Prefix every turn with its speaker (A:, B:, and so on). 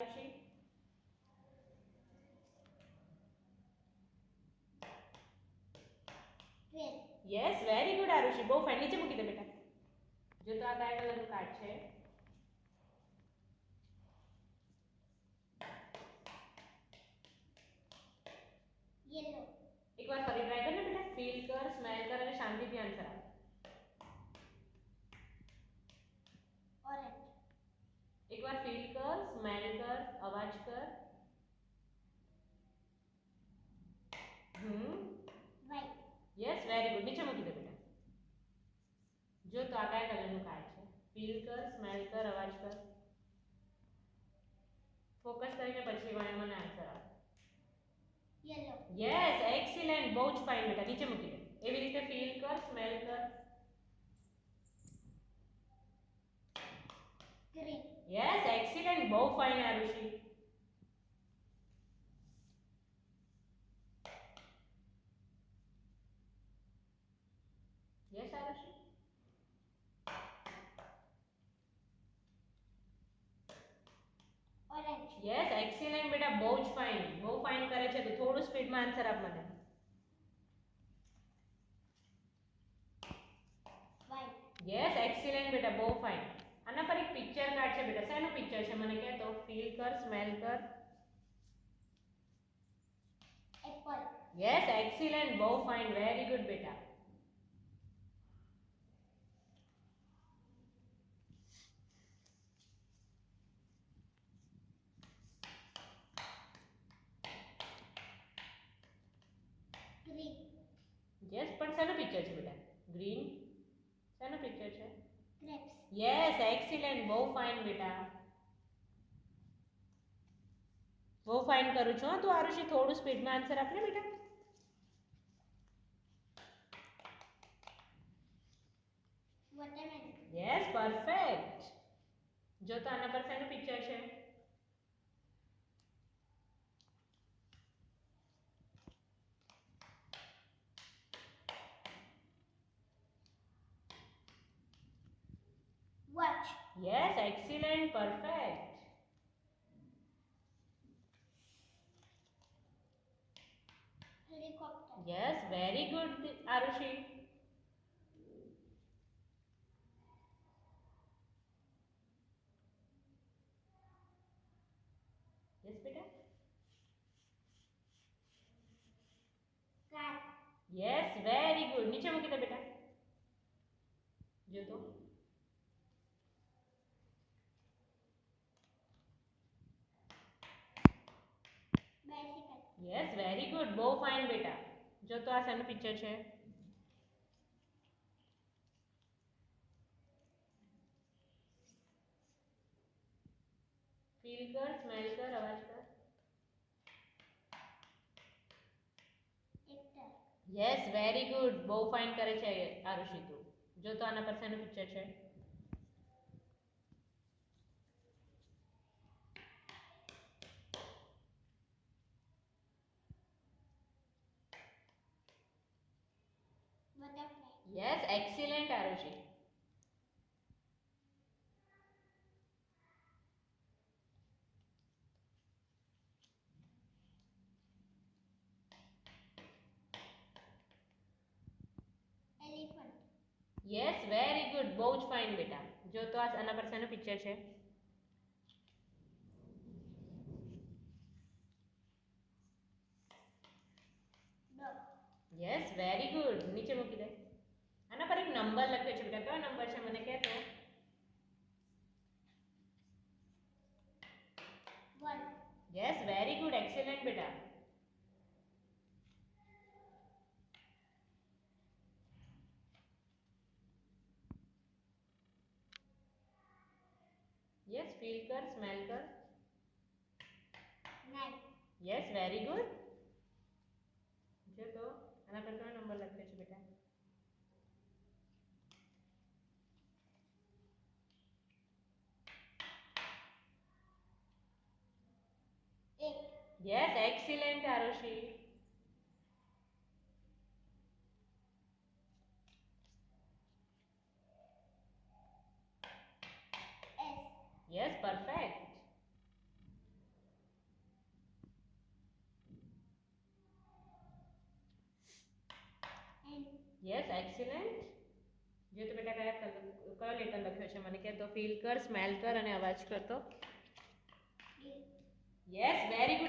A: Arushi? Yes, very good Arushi. બહુ fine. નીચે મૂકી દે બેટા. જો તો આ કયા કલરનું કાર્ડ છે?
B: યેલો.
A: એકવાર ફરી ટ્રાય કર ને બેટા. ફીલ કર, સ્મેલ કર અને શાંતિથી આન્સર આપ.
B: ઓરેન્જ.
A: એકવાર ફીલ કર, સ્મેલ કર, અવાજ કર.
B: વ્હાઈટ.
A: Yes, very good. નીચે મૂકી દે બેટા. જો તો આ કયા કલરનું કાર્ડ છે? ફીલ કર, સ્મેલ કર, અવાજ કર. ફોકસ કરીને પછી મને આન્સર આપ.
B: યેલો.
A: યસ, એક્સીલેન્ટ. બહુ જ ફાઇન બેટા. નીચે મૂકી દે. એવી રીતે ફીલ કર, સ્મેલ કર.
B: ગ્રીન.
A: યસ, એક્સીલેન્ટ. બહુ fine Arushi. Yes Arushi.
B: Orange.
A: Yes, એક્સીલેન્ટ બેટા. બહુ જ ફાઇન. બહુ ફાઇન કરે છે તું. થોડું સ્પીડમાં આન્સર આપ મને.
B: વ્હાઈટ.
A: યસ, એક્સીલેન્ટ બેટા. બહુ ફાઇન. આના પર એક પિક્ચર કાર્ડ છે બેટા. શેનું પિક્ચર છે મને કહે તો. ફીલ કર, સ્મેલ કર.
B: એપલ.
A: યસ, એક્સીલેન્ટ. બહુ ફાઇન. વેરી ગુડ બેટા.
B: ગ્રીન.
A: યસ, પણ શેનું પિક્ચર છે બેટા? ગ્રીન. શેનું પિક્ચર છે?
B: ગ્રેપ્સ.
A: યસ, એક્સીલેન્ટ. બહુ ફાઇન બેટા. બહુ ફાઇન કરું છું તું આરુષી. થોડું સ્પીડમાં આન્સર આપને બેટા.
B: વોટરમેલન.
A: Yes, perfect. જો તો આના પર શેનું પિક્ચર છે?
B: Watch.
A: Yes, excellent. Perfect.
B: Helicopter.
A: Yes, very good Arushi. Yes બેટા.
B: કાર.
A: Yes, very good. નીચે મૂકી દે બેટા. જો તો
B: બાયસિકલ.
A: Yes, very good. બહુ ફાઇન બેટા. જો તો આ શેનું પિક્ચર છે? ફીલ કર, સ્મેલ કર, અવાજ કર.
B: એક્ટર.
A: Yes, very good. બહુ ફાઇન કરે છે આરુષી તું. જો તો આના પર શેનું પિક્ચર છે?
B: Butterfly.
A: Yes, excellent Arushi.
B: Elephant.
A: Yes, very good. બહુ જ ફાઇન બેટા. જો તો આના પર શેનું પિક્ચર છે?
B: ડોગ.
A: Yes, very good. નીચે મૂકી દે. આના પર એક નંબર લખ્યો છે બેટા. કયો નંબર છે મને કહે તો.
B: 1.
A: Yes, very good. એક્સીલેન્ટ બેટા. યસ, ફીલ કર, સ્મેલ કર.
B: 9.
A: Yes, very good. જો તો આના પર કયો નંબર લખ્યો છે બેટા?
B: એક.
A: Yes, excellent Arushi.
B: S.
A: Yes, perfect. Yes excellent. જો તો બેટા કયો લેટર લખ્યો છે મને કહે તો ફીલ કર, સ્મેલ કર અને અવાજ કર તો. Yes very good.